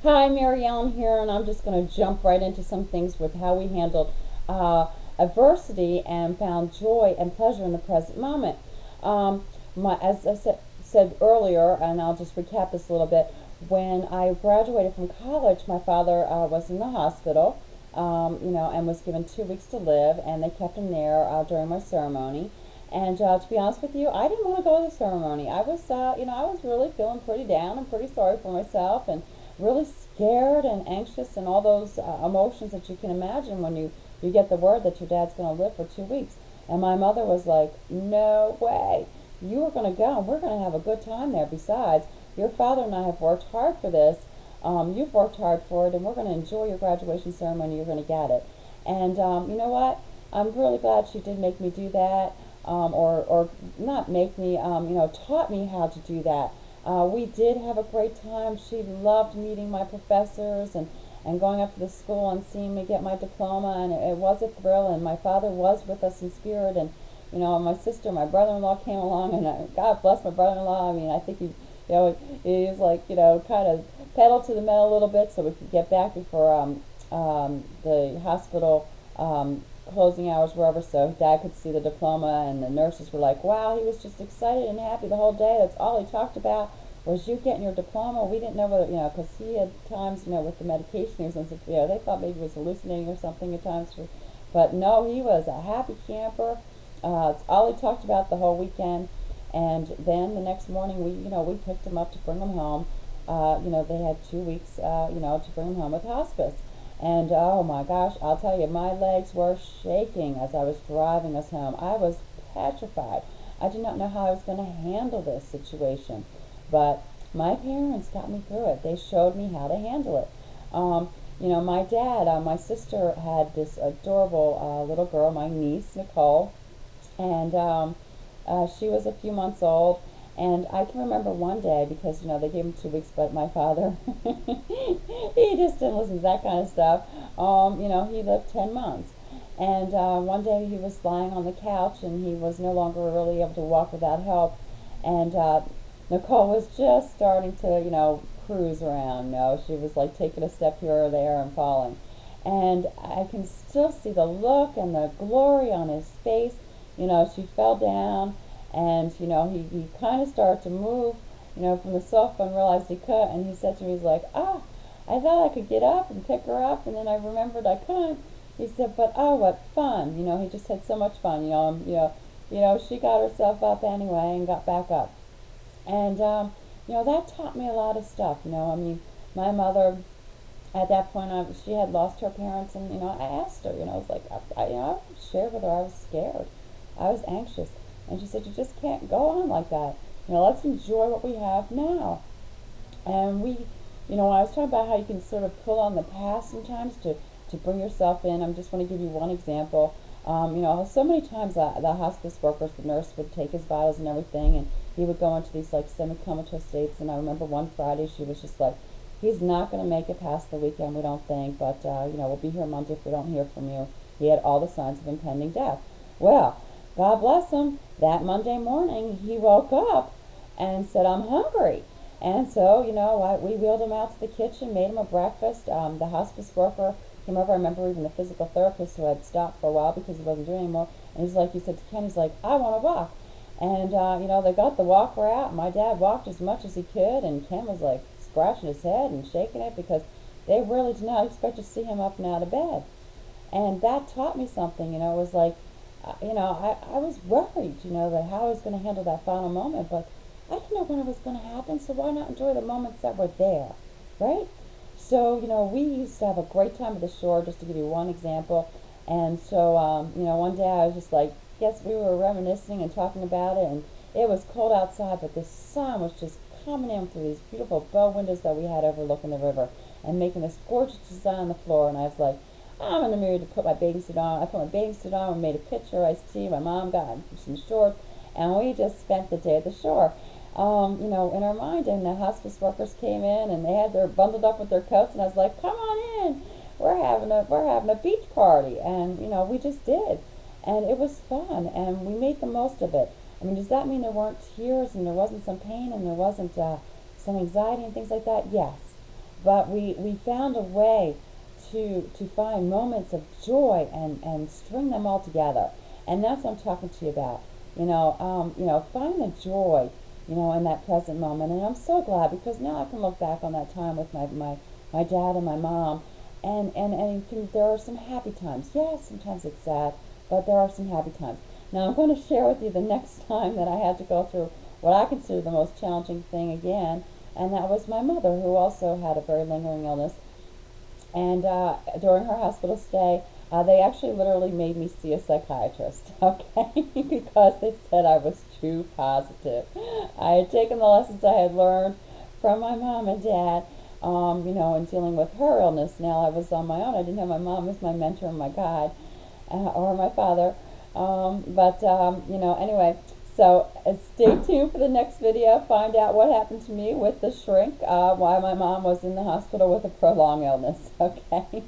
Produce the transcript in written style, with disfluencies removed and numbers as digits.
Hi, Mary Ellen here, and I'm just going to jump right into some things with how we handled uh, adversity and found joy and pleasure in the present moment. As I said earlier, and I'll just recap this a little bit, when I graduated from college, my father was in the hospital, and was given 2 weeks to live, and they kept him there during my ceremony. And to be honest with you, I didn't want to go to the ceremony. I was really feeling pretty down and pretty sorry for myself, and really scared and anxious, and all those emotions that you can imagine when you get the word that your dad's going to live for 2 weeks. And my mother was like, "No way. You are going to go, and we're going to have a good time there. Besides, your father and I have worked hard for this. You've worked hard for it, and we're going to enjoy your graduation ceremony. You're going to get it." And you know what? I'm really glad she did make me do that, or not make me, taught me how to do that. We did have a great time. She loved meeting my professors, and going up to the school and seeing me get my diploma, and it was a thrill. And my father was with us in spirit, and my sister, my brother-in-law came along, and God bless my brother-in-law. I mean, I think he's like, kind of pedal to the metal a little bit so we could get back before the hospital closing hours were over, so Dad could see the diploma. And the nurses were like, "Wow, he was just excited and happy the whole day. That's all he talked about was you getting your diploma." We didn't know whether, because he had times, with the medication he was on, they thought maybe he was hallucinating or something at times. But no, he was a happy camper. It's all he talked about the whole weekend. And then the next morning, we picked him up to bring him home. They had 2 weeks, to bring him home with hospice. And oh my gosh, I'll tell you, my legs were shaking as I was driving us home. I was petrified. I did not know how I was going to handle this situation. But my parents got me through it. They showed me how to handle it. My dad, my sister had this adorable little girl, my niece, Nicole, and she was a few months old. And I can remember one day, because they gave him 2 weeks, but my father, he just didn't listen to that kind of stuff. He lived 10 months, and one day he was lying on the couch, and he was no longer really able to walk without help. And Nicole was just starting to, cruise around. She was like taking a step here or there and falling. And I can still see the look and the glory on his face. She fell down, and he kind of started to move, from the sofa, and realized he could. And he said to me, he's like, "Ah, I thought I could get up and pick her up, and then I remembered I couldn't." He said, "But oh, what fun!" He just had so much fun. She got herself up anyway and got back up. And that taught me a lot of stuff. I mean, my mother, at that point, she had lost her parents, and I asked her. I was like, I shared with her I was scared, I was anxious. And she said, "You just can't go on like that. Let's enjoy what we have now." And when I was talking about how you can sort of pull on the past sometimes to bring yourself in, I just want to give you one example. So many times the hospice workers, the nurse would take his vitals and everything, and he would go into these like semi-comatose states. And I remember one Friday she was just like, "He's not going to make it past the weekend, we don't think, but we'll be here Monday if we don't hear from you." He had all the signs of impending death. Well, God bless him, that Monday morning he woke up and said, "I'm hungry." And so, we wheeled him out to the kitchen, made him a breakfast. The hospice worker came over. I remember even the physical therapist, who had stopped for a while because he wasn't doing anymore. And he's like, he said to Ken, he's like, "I want to walk." And, they got the walker out. My dad walked as much as he could, and Ken was like scratching his head and shaking it, because they really did not expect to see him up and out of bed. And that taught me something. It was like, I was worried, that how I was going to handle that final moment, but I didn't know when it was going to happen, so why not enjoy the moments that were there, right? So, we used to have a great time at the shore, just to give you one example. And so, one day I was just like, yes, we were reminiscing and talking about it, and it was cold outside, but the sun was just coming in through these beautiful bow windows that we had overlooking the river, and making this gorgeous design on the floor. And I was like, I'm in the mood to put my bathing suit on. I put my bathing suit on. We made a pitcher of iced tea. My mom got some shorts, and we just spent the day at the shore. In our mind, and the hospice workers came in, and they had their bundled up with their coats, and I was like, "Come on in. We're having a beach party." And we just did, and it was fun, and we made the most of it. I mean, does that mean there weren't tears, and there wasn't some pain, and there wasn't some anxiety and things like that? Yes. but we found a way to find moments of joy and string them all together. And that's what I'm talking to you about. Find the joy, in that present moment. And I'm so glad, because now I can look back on that time with my dad and my mom, and there are some happy times. Yes, sometimes it's sad, but there are some happy times. Now I'm going to share with you the next time that I had to go through what I consider the most challenging thing again, and that was my mother, who also had a very lingering illness. And during her hospital stay, they actually literally made me see a psychiatrist, okay, because they said I was too positive. I had taken the lessons I had learned from my mom and dad, in dealing with her illness. Now I was on my own. I didn't have my mom as my mentor and my guide, or my father. Anyway, so stay tuned for the next video. Find out what happened to me with the shrink, why my mom was in the hospital with a prolonged illness, okay?